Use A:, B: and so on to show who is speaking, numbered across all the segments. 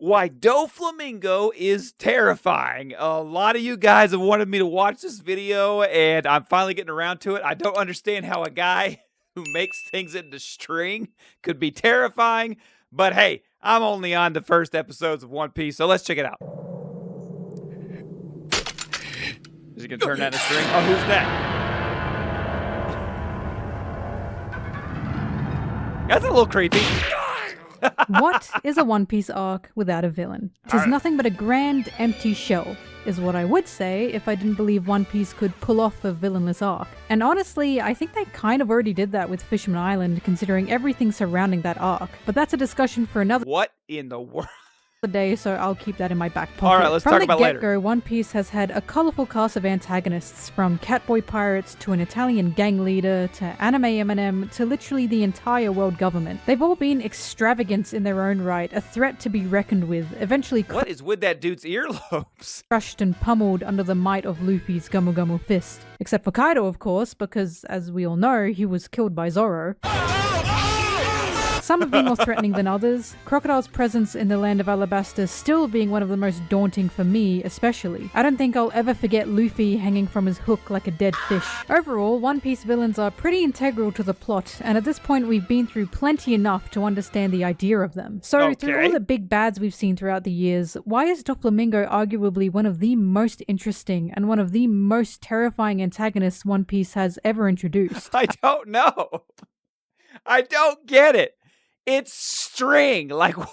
A: Why Doflamingo is terrifying. A lot of you guys have wanted me to watch this video, and I'm finally getting around to it. I don't understand how a guy who makes things into string could be terrifying, but hey, I'm only on the first episodes of One Piece, so let's check it out. Is he gonna turn that into string? Oh, who's that? That's a little creepy.
B: What is a One Piece arc without a villain? 'Tis nothing but a grand, empty shell, is what I would say if I didn't believe One Piece could pull off a villainless arc. And honestly, I think they kind of already did that with Fisherman Island, considering everything surrounding that arc. But that's a discussion for another
A: What in the world?
B: day, so I'll keep that in my back pocket.
A: Alright, let's talk about it later.
B: From the get-go, One Piece has had a colourful cast of antagonists, from catboy pirates to an Italian gang leader to anime Eminem to literally the entire world government. They've all been extravagant in their own right, a threat to be reckoned with, eventually
A: What is with that dude's earlobes?
B: crushed and pummeled under the might of Luffy's Gumu Gumu fist. Except for Kaido, of course, because, as we all know, he was killed by Zoro. Some have been more threatening than others, Crocodile's presence in the land of Alabasta still being one of the most daunting for me, especially. I don't think I'll ever forget Luffy hanging from his hook like a dead fish. Overall, One Piece villains are pretty integral to the plot, and at this point we've been through plenty enough to understand the idea of them. So, through all the big bads we've seen throughout the years, why is Doflamingo arguably one of the most interesting and one of the most terrifying antagonists One Piece has ever introduced?
A: I don't know. I don't get it. It's string. Like, go.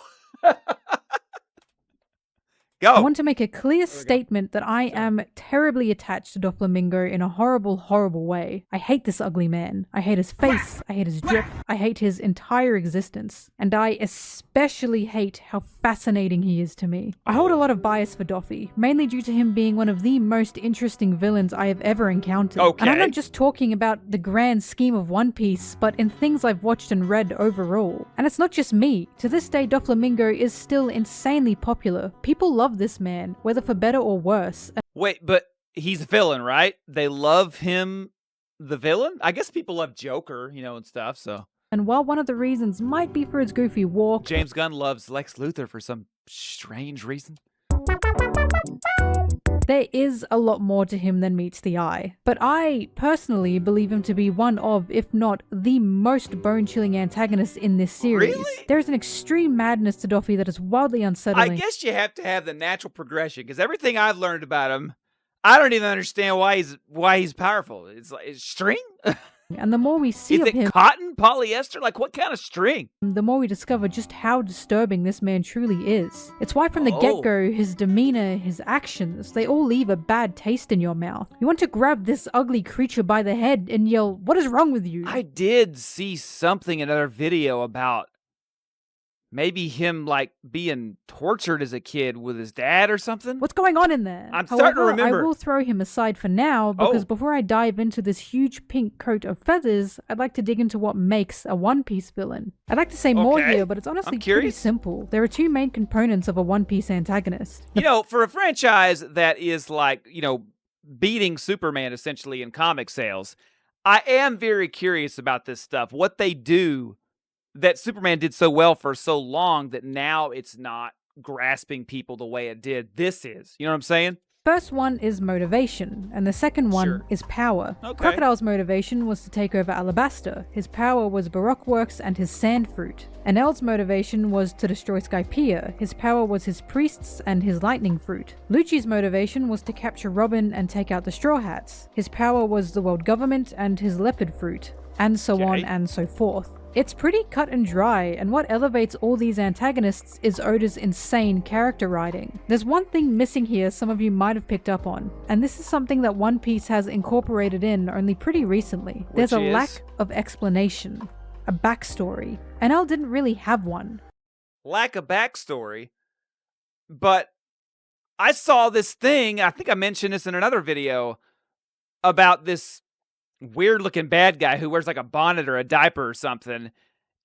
B: I want to make a clear statement that I am terribly attached to Doflamingo in a horrible, horrible way. I hate this ugly man. I hate his face. I hate his drip. I hate his entire existence. And I especially hate how fascinating he is to me. I hold a lot of bias for Doffy, mainly due to him being one of the most interesting villains I have ever encountered. And I'm not just talking about the grand scheme of One Piece, but in things I've watched and read overall. And it's not just me. To this day, Doflamingo is still insanely popular. People love this man, whether for better or worse.
A: Wait, but he's a villain, right? They love him, the villain? I guess people love Joker, and stuff, so.
B: And while one of the reasons might be for his goofy walk,
A: James Gunn loves Lex Luthor for some strange reason.
B: there is a lot more to him than meets the eye. But I personally believe him to be one of, if not the most bone-chilling antagonist in this series.
A: Really?
B: There's an extreme madness to Doffy that is wildly unsettling.
A: I guess you have to have the natural progression, because everything I've learned about him, I don't even understand why he's powerful. It's like string?
B: And the more we see of him,
A: Is it cotton, polyester? Like, what kind of string?
B: the more we discover just how disturbing this man truly is. It's why from the get-go, his demeanor, his actions, they all leave a bad taste in your mouth. You want to grab this ugly creature by the head and yell, "What is wrong with you?"
A: I did see something in another video about maybe him, like, being tortured as a kid with his dad or something.
B: What's going on in there?
A: I'm starting to remember.
B: I will throw him aside for now, because before I dive into this huge pink coat of feathers, I'd like to dig into what makes a One Piece villain. I'd like to say more here, but it's honestly pretty simple. There are two main components of a One Piece antagonist.
A: For a franchise that is like, beating Superman essentially in comic sales, I am very curious about this stuff. What they do that Superman did so well for so long that now it's not grasping people the way it did. This is. You know what I'm saying?
B: First one is motivation, and the second one is power. Crocodile's motivation was to take over Alabasta. His power was Baroque Works and his sand fruit. And L's motivation was to destroy Skypiea. His power was his priests and his lightning fruit. Lucci's motivation was to capture Robin and take out the Straw Hats. His power was the world government and his leopard fruit. And so on and so forth. It's pretty cut and dry, and what elevates all these antagonists is Oda's insane character writing. There's one thing missing here some of you might have picked up on, and this is something that One Piece has incorporated in only pretty recently. There's a lack of explanation, a backstory, and L didn't really have one.
A: Lack of backstory? But I saw this thing, I think I mentioned this in another video, about this weird looking bad guy who wears like a bonnet or a diaper or something,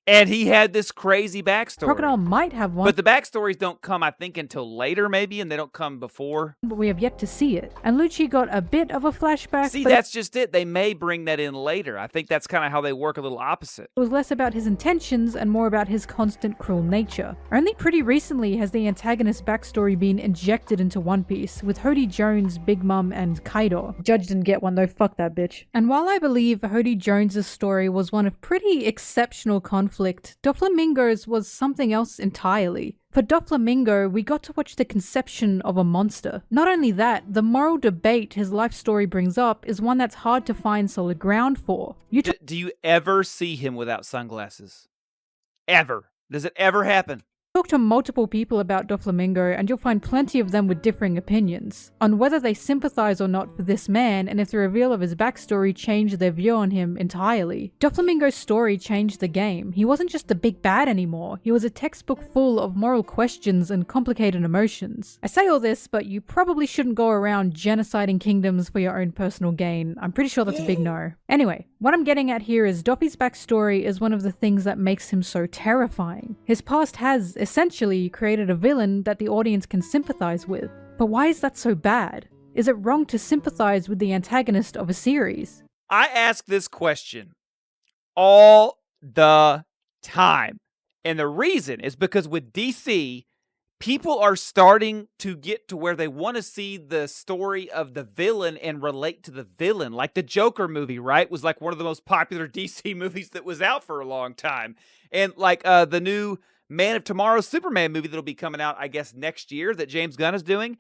A: And he had this crazy backstory.
B: Crocodile might have one.
A: But the backstories don't come, I think, until later, maybe, and they don't come before.
B: But we have yet to see it. And Lucci got a bit of a flashback.
A: See, that's just it. They may bring that in later. I think that's kind of how they work a little opposite.
B: It was less about his intentions and more about his constant cruel nature. Only pretty recently has the antagonist's backstory been injected into One Piece, with Hody Jones, Big Mom, and Kaido. Judge didn't get one though, fuck that bitch. And while I believe Hody Jones' story was one of pretty exceptional conflict, Doflamingo's was something else entirely. For Doflamingo, we got to watch the conception of a monster. Not only that, the moral debate his life story brings up is one that's hard to find solid ground for.
A: Do you ever see him without sunglasses? Ever? Does it ever happen?
B: Talk to multiple people about Doflamingo and you'll find plenty of them with differing opinions on whether they sympathize or not for this man, and if the reveal of his backstory changed their view on him entirely. Doflamingo's story changed the game. He wasn't just the big bad anymore. He was a textbook full of moral questions and complicated emotions. I say all this, but you probably shouldn't go around genociding kingdoms for your own personal gain. I'm pretty sure that's a big no. Anyway, what I'm getting at here is Doffy's backstory is one of the things that makes him so terrifying. His past has essentially created a villain that the audience can sympathize with. But why is that so bad? Is it wrong to sympathize with the antagonist of a series?
A: I ask this question all the time. And the reason is because with DC, people are starting to get to where they want to see the story of the villain and relate to the villain. Like the Joker movie, right? Was like one of the most popular DC movies that was out for a long time. And like the new Man of Tomorrow Superman movie that'll be coming out, I guess, next year that James Gunn is doing,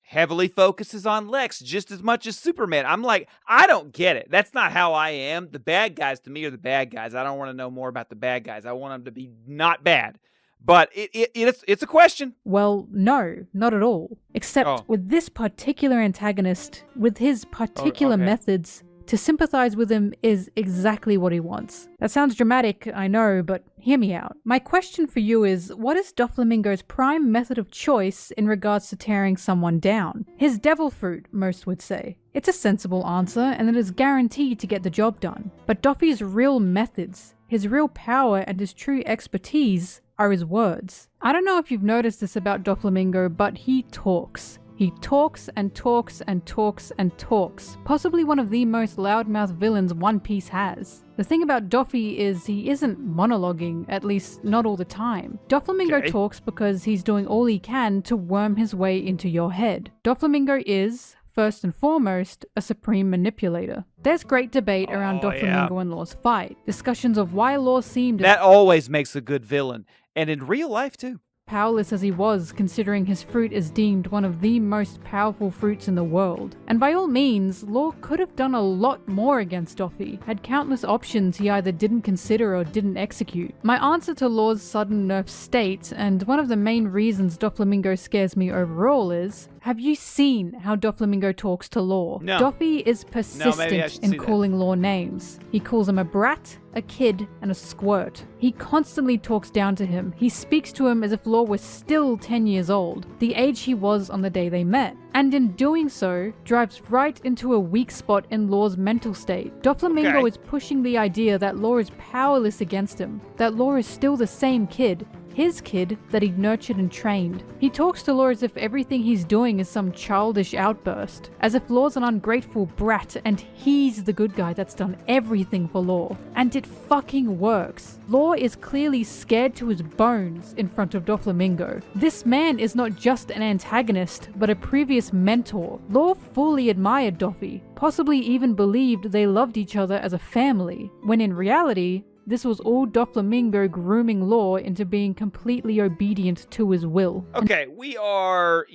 A: heavily focuses on Lex just as much as Superman. I'm like, I don't get it. That's not how I am. The bad guys to me are the bad guys. I don't want to know more about the bad guys. I want them to be not bad. But it's a question.
B: Well, no, not at all. Except with this particular antagonist, with his particular methods, to sympathize with him is exactly what he wants. That sounds dramatic, I know, but hear me out. My question for you is, what is Doflamingo's prime method of choice in regards to tearing someone down? His devil fruit, most would say. It's a sensible answer, and it is guaranteed to get the job done. But Doffy's real methods, his real power, and his true expertise are his words. I don't know if you've noticed this about Doflamingo, but he talks. He talks and talks and talks and talks. Possibly one of the most loudmouth villains One Piece has. The thing about Doffy is he isn't monologuing, at least not all the time. Doflamingo talks because he's doing all he can to worm his way into your head. Doflamingo is, first and foremost, a supreme manipulator. There's great debate around Doflamingo and Law's fight. Discussions of why Law seemed...
A: That always makes a good villain. And in real life, too.
B: Powerless as he was, considering his fruit is deemed one of the most powerful fruits in the world. And by all means, Law could have done a lot more against Doffy, had countless options he either didn't consider or didn't execute. My answer to Law's sudden nerf states, and one of the main reasons Doflamingo scares me overall is, have you seen how Doflamingo talks to Law?
A: No.
B: Doffy is persistent in calling Law names. He calls him a brat, a kid, and a squirt. He constantly talks down to him. He speaks to him as if Law was still 10 years old, the age he was on the day they met. And in doing so, drives right into a weak spot in Law's mental state. Doflamingo is pushing the idea that Law is powerless against him, that Law is still the same kid, his kid that he'd nurtured and trained. He talks to Law as if everything he's doing is some childish outburst, as if Law's an ungrateful brat and he's the good guy that's done everything for Law. And it fucking works. Law is clearly scared to his bones in front of Doflamingo. This man is not just an antagonist, but a previous mentor. Law fully admired Doffy, possibly even believed they loved each other as a family, when in reality, this was all Doflamingo grooming Law into being completely obedient to his will.
A: Okay, we are,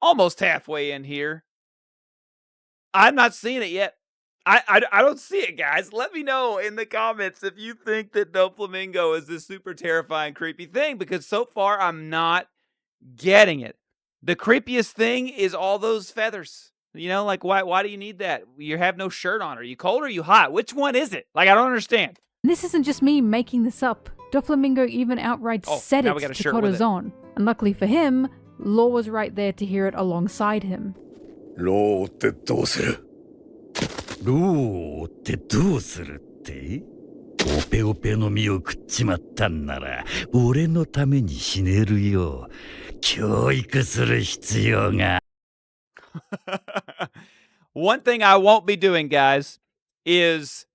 A: almost halfway in here. I'm not seeing it yet. I don't see it, guys. Let me know in the comments if you think that Doflamingo is this super terrifying, creepy thing, because so far I'm not getting it. The creepiest thing is all those feathers. Why do you need that? You have no shirt on. Are you cold or are you hot? Which one is it? I don't understand.
B: This isn't just me making this up. Doflamingo even outright said it to Corazon. And luckily for him, Law was right there to hear it alongside him.
C: Law ってどうする?オペオペの実を食っちまったんなら俺のために死ねるよ。教育する必要が。
A: One thing I won't be doing, guys, is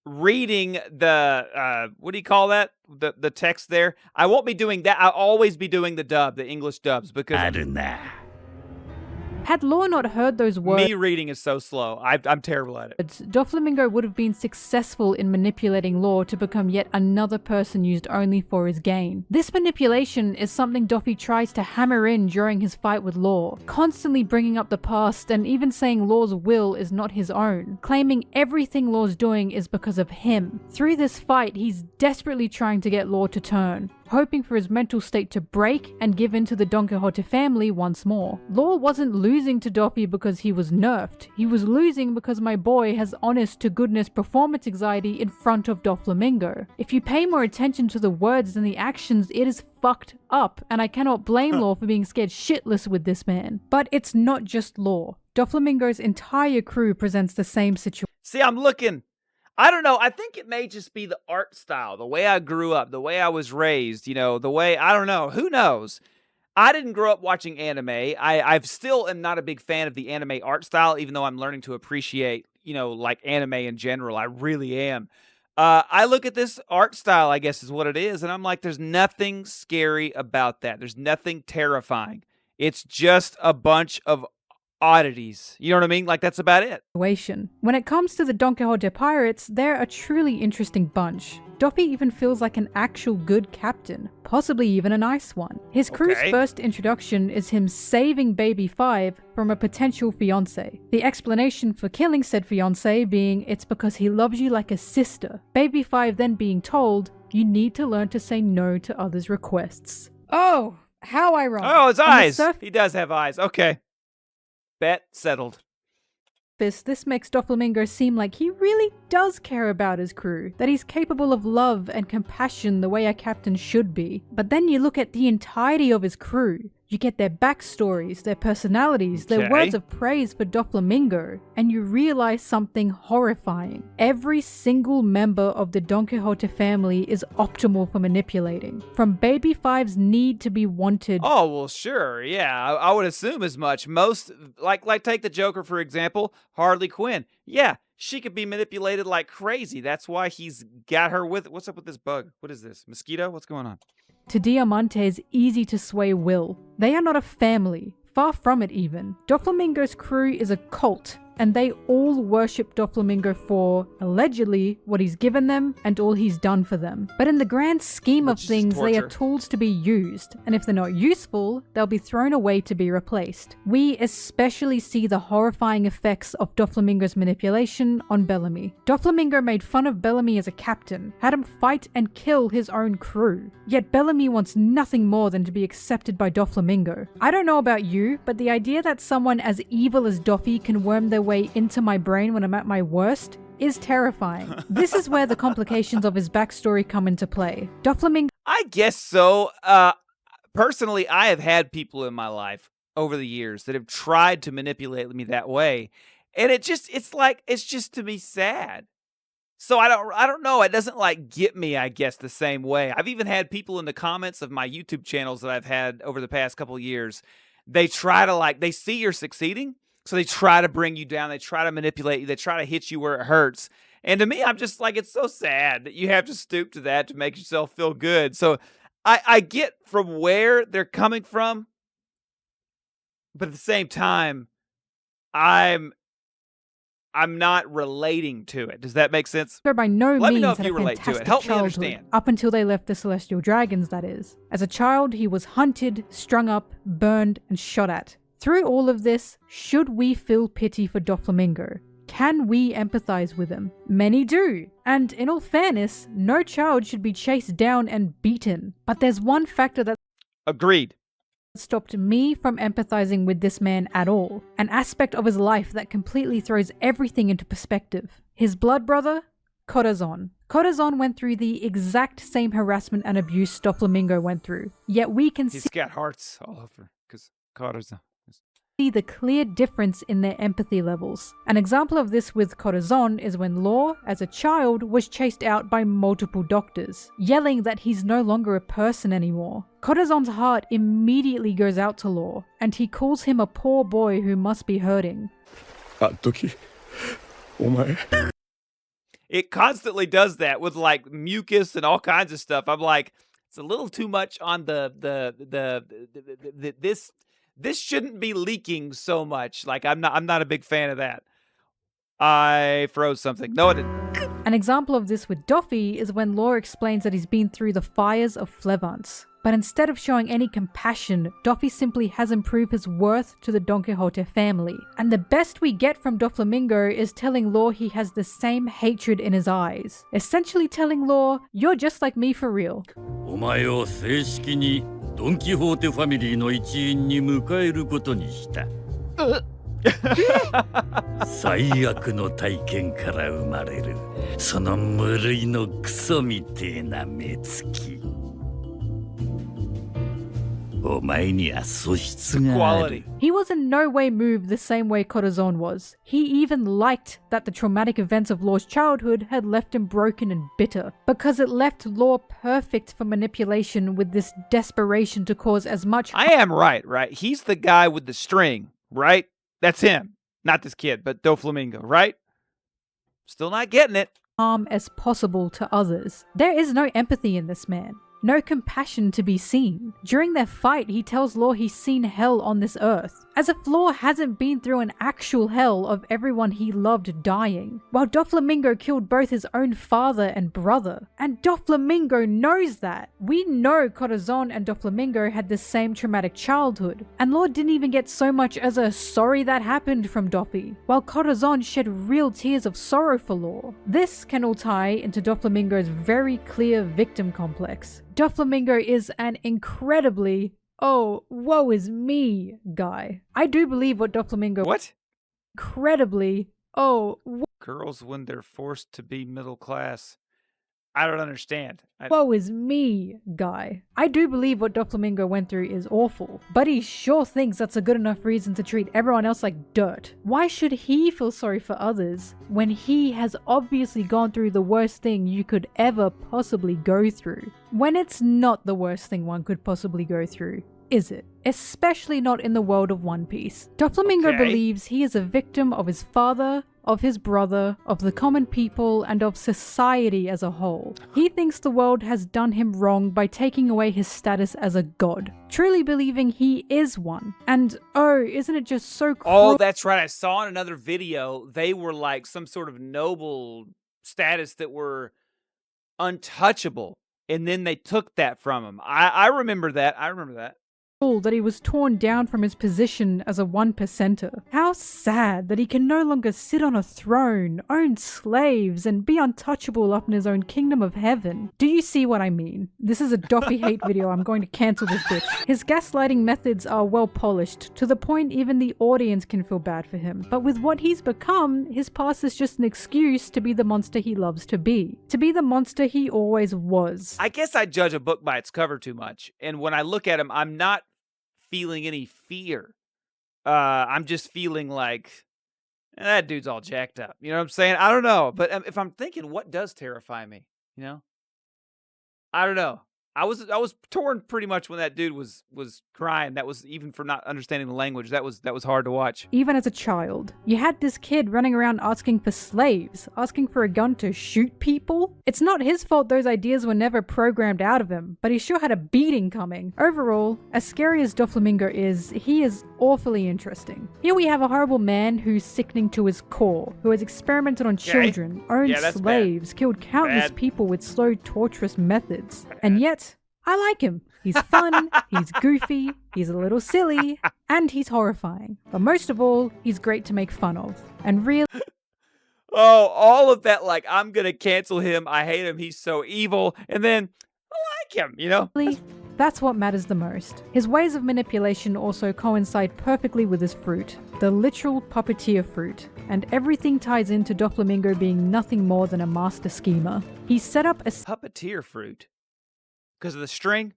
A: reading the what do you call that? The text there. I won't be doing that. I'll always be doing the dub, the English dubs, because
B: had Law not heard those words,
A: me reading is so slow. I'm terrible at it.
B: Doflamingo would have been successful in manipulating Law to become yet another person used only for his gain. This manipulation is something Doffy tries to hammer in during his fight with Law, constantly bringing up the past and even saying Law's will is not his own, claiming everything Law's doing is because of him. Through this fight, he's desperately trying to get Law to turn, hoping for his mental state to break and give in to the Donquixote family once more. Law wasn't losing to Doffy because he was nerfed. He was losing because my boy has honest to goodness performance anxiety in front of Doflamingo. If you pay more attention to the words than the actions, it is fucked up, and I cannot blame Law for being scared shitless with this man. But it's not just Law. Doflamingo's entire crew presents the same situation.
A: See, I'm looking. I don't know. I think it may just be the art style, the way I grew up, the way I was raised, you know, the way, I don't know. Who knows? I didn't grow up watching anime. I still am not a big fan of the anime art style, even though I'm learning to appreciate, you know, like anime in general. I really am. I look at this art style, I guess is what it is, and I'm like, there's nothing scary about that. There's nothing terrifying. It's just a bunch of oddities. You know what I mean? Like, that's about it.
B: When it comes to the Donquixote pirates, they're a truly interesting bunch. Doffy even feels like an actual good captain, possibly even a nice one. His crew's first introduction is him saving Baby 5 from a potential fiancé. The explanation for killing said fiancé being it's because he loves you like a sister. Baby 5 then being told, you need to learn to say no to others' requests. Oh, how ironic.
A: Oh, his eyes! He does have eyes. Okay. Bet settled.
B: This makes Doflamingo seem like he really does care about his crew, that he's capable of love and compassion the way a captain should be. But then you look at the entirety of his crew. You get their backstories, their personalities, their words of praise for Doflamingo, and you realize something horrifying. Every single member of the Donquixote family is optimal for manipulating. From Baby 5's need to be wanted.
A: Oh, well, sure, yeah, I would assume as much. Most, like take the Joker, for example, Harley Quinn. Yeah, she could be manipulated like crazy. That's why he's got her with, what's up with this bug? What is this, mosquito? What's going on?
B: To Diamante's easy to sway will. They are not a family, far from it even. Doflamingo's crew is a cult, and they all worship Doflamingo for, allegedly, what he's given them and all he's done for them. But in the grand scheme of things, they are tools to be used, and if they're not useful, they'll be thrown away to be replaced. We especially see the horrifying effects of Doflamingo's manipulation on Bellamy. Doflamingo made fun of Bellamy as a captain, had him fight and kill his own crew. Yet Bellamy wants nothing more than to be accepted by Doflamingo. I don't know about you, but the idea that someone as evil as Doffy can worm their way into my brain when I'm at my worst is terrifying. This is where the complications of his backstory come into play. Doflamingo.
A: I guess so. Personally, I have had people in my life over the years that have tried to manipulate me that way, and it's just to me sad. So I don't know. It doesn't like get me, I guess, the same way. I've even had people in the comments of my YouTube channels that I've had over the past couple of years. They try to they see you're succeeding. So they try to bring you down. They try to manipulate you. They try to hit you where it hurts. And to me, I'm just like, it's so sad that you have to stoop to that to make yourself feel good. So I get from where they're coming from. But at the same time, I'm not relating to it. Does that make sense?
B: By no
A: Let me
B: means
A: know if
B: had
A: you
B: a
A: relate to it.
B: fantastic
A: Help me
B: childhood,
A: understand.
B: up until they left the Celestial Dragons, that is. As a child, he was hunted, strung up, burned, and shot at. Through all of this, should we feel pity for Doflamingo? Can we empathize with him? Many do. And in all fairness, no child should be chased down and beaten. But there's one factor that
A: agreed
B: stopped me from empathizing with this man at all. An aspect of his life that completely throws everything into perspective. His blood brother, Corazon. Corazon went through the exact same harassment and abuse Doflamingo went through. Yet we can see...
A: He's got hearts all over, because Corazon.
B: see the clear difference in their empathy levels. An example of this with Corazon is when Law, as a child, was chased out by multiple doctors, yelling that he's no longer a person anymore. Corazon's heart immediately goes out to Law, and he calls him a poor boy who must be hurting.
A: It constantly does that with like mucus and all kinds of stuff. I'm like, it's a little too much on this shouldn't be leaking so much. Like I'm not a big fan of that. I froze something. No, it didn't.
B: An example of this with Doffy is when Law explains that he's been through the fires of Flevance. But instead of showing any compassion, Doffy simply hasn't proved his worth to the Donquixote family. And the best we get from Doflamingo is telling Law he has the same hatred in his eyes. Essentially telling Law, you're just like me for real.
C: お前を正式にドン・キホーテファミリーの一員に迎えることにした。最悪の体験から生まれるその無類のクソみてえな目つき。お前には素質がある。
B: He was in no way moved the same way Corazon was. He even liked that the traumatic events of Law's childhood had left him broken and bitter, because it left Law perfect for manipulation with this desperation to cause as much—
A: I am right? He's the guy with the string, right? That's him. Not this kid, but Doflamingo, right? Still not getting it.
B: Harm as possible to others. There is no empathy in this man. No compassion to be seen. During their fight, he tells Law he's seen hell on this earth, as if Law hasn't been through an actual hell of everyone he loved dying, while Doflamingo killed both his own father and brother. And Doflamingo knows that. We know Corazon and Doflamingo had the same traumatic childhood, and Law didn't even get so much as a sorry that happened from Doffy, while Corazon shed real tears of sorrow for Law. This can all tie into Doflamingo's very clear victim complex. Doflamingo is an incredibly, oh, woe is me guy. I do believe what Doflamingo—
A: What?
B: Incredibly, oh,
A: Girls when they're forced to be middle class. I don't understand.
B: woe is me guy. I do believe what Doflamingo went through is awful, but he sure thinks that's a good enough reason to treat everyone else like dirt. Why should he feel sorry for others when he has obviously gone through the worst thing you could ever possibly go through? When it's not the worst thing one could possibly go through, is it? Especially not in the world of One Piece. Doflamingo believes he is a victim of his father, of his brother, of the common people, and of society as a whole. He thinks the world has done him wrong by taking away his status as a god, truly believing he is one. And oh, isn't it just so cruel?
A: Oh, that's right. I saw in another video, they were like some sort of noble status that were untouchable. And then they took that from him. I remember that.
B: That he was torn down from his position as a 1%er. How sad that he can no longer sit on a throne, own slaves, and be untouchable up in his own kingdom of heaven. Do you see what I mean? This is a Doffy hate video. I'm going to cancel this bitch. His gaslighting methods are well polished, to the point even the audience can feel bad for him. But with what he's become, his past is just an excuse to be the monster he loves to be. To be the monster he always was.
A: I guess I judge a book by its cover too much. And when I look at him, I'm not feeling any fear. I'm just feeling like that dude's all jacked up. You know what I'm saying? I don't know. But if I'm thinking, what does terrify me? You know? I don't know. I was torn pretty much when that dude was crying. That was, even for not understanding the language, that was hard to watch.
B: Even as a child, you had this kid running around asking for slaves, asking for a gun to shoot people. It's not his fault those ideas were never programmed out of him, but he sure had a beating coming. Overall, as scary as Doflamingo is, he is awfully interesting. Here we have a horrible man who's sickening to his core, who has experimented on children, owned slaves, killed countless people with slow, torturous methods. And yet, I like him. He's fun, he's goofy, he's a little silly, and he's horrifying. But most of all, he's great to make fun of. And really—
A: Oh, all of that, like, I'm gonna cancel him, I hate him, he's so evil, and then I like him, you know?
B: That's what matters the most. His ways of manipulation also coincide perfectly with his fruit, the literal puppeteer fruit, and everything ties into Doflamingo being nothing more than a master schemer. He set up a—
A: Puppeteer fruit? Because of the string?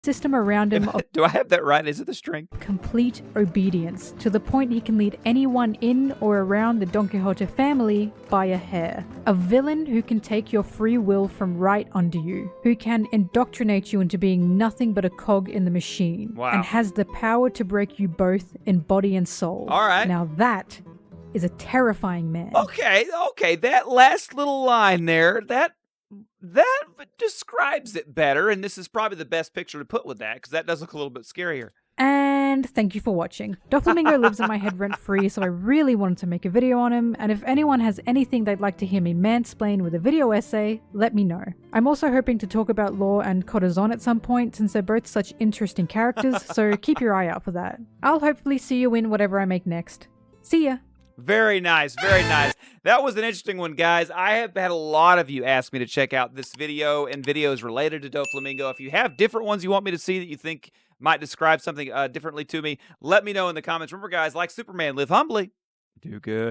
B: system around him of
A: Do I have that right? Is it the string?
B: complete obedience, to the point he can lead anyone in or around the Donquixote family by a hair. A villain who can take your free will from right under you, who can indoctrinate you into being nothing but a cog in the machine, and has the power to break you both in body and soul.
A: All right.
B: Now that is a terrifying man.
A: Okay, that last little line there, that describes it better, and this is probably the best picture to put with that, because that does look a little bit scarier.
B: And thank you for watching. Doflamingo lives in my head rent-free, so I really wanted to make a video on him, and if anyone has anything they'd like to hear me mansplain with a video essay, let me know. I'm also hoping to talk about Law and Corazon at some point, since they're both such interesting characters, so keep your eye out for that. I'll hopefully see you in whatever I make next. See ya!
A: Very nice, very nice. That was an interesting one, guys. I have had a lot of you ask me to check out this video and videos related to Doflamingo. If you have different ones you want me to see that you think might describe something differently to me, let me know in the comments. Remember, guys, like Superman, live humbly, do good.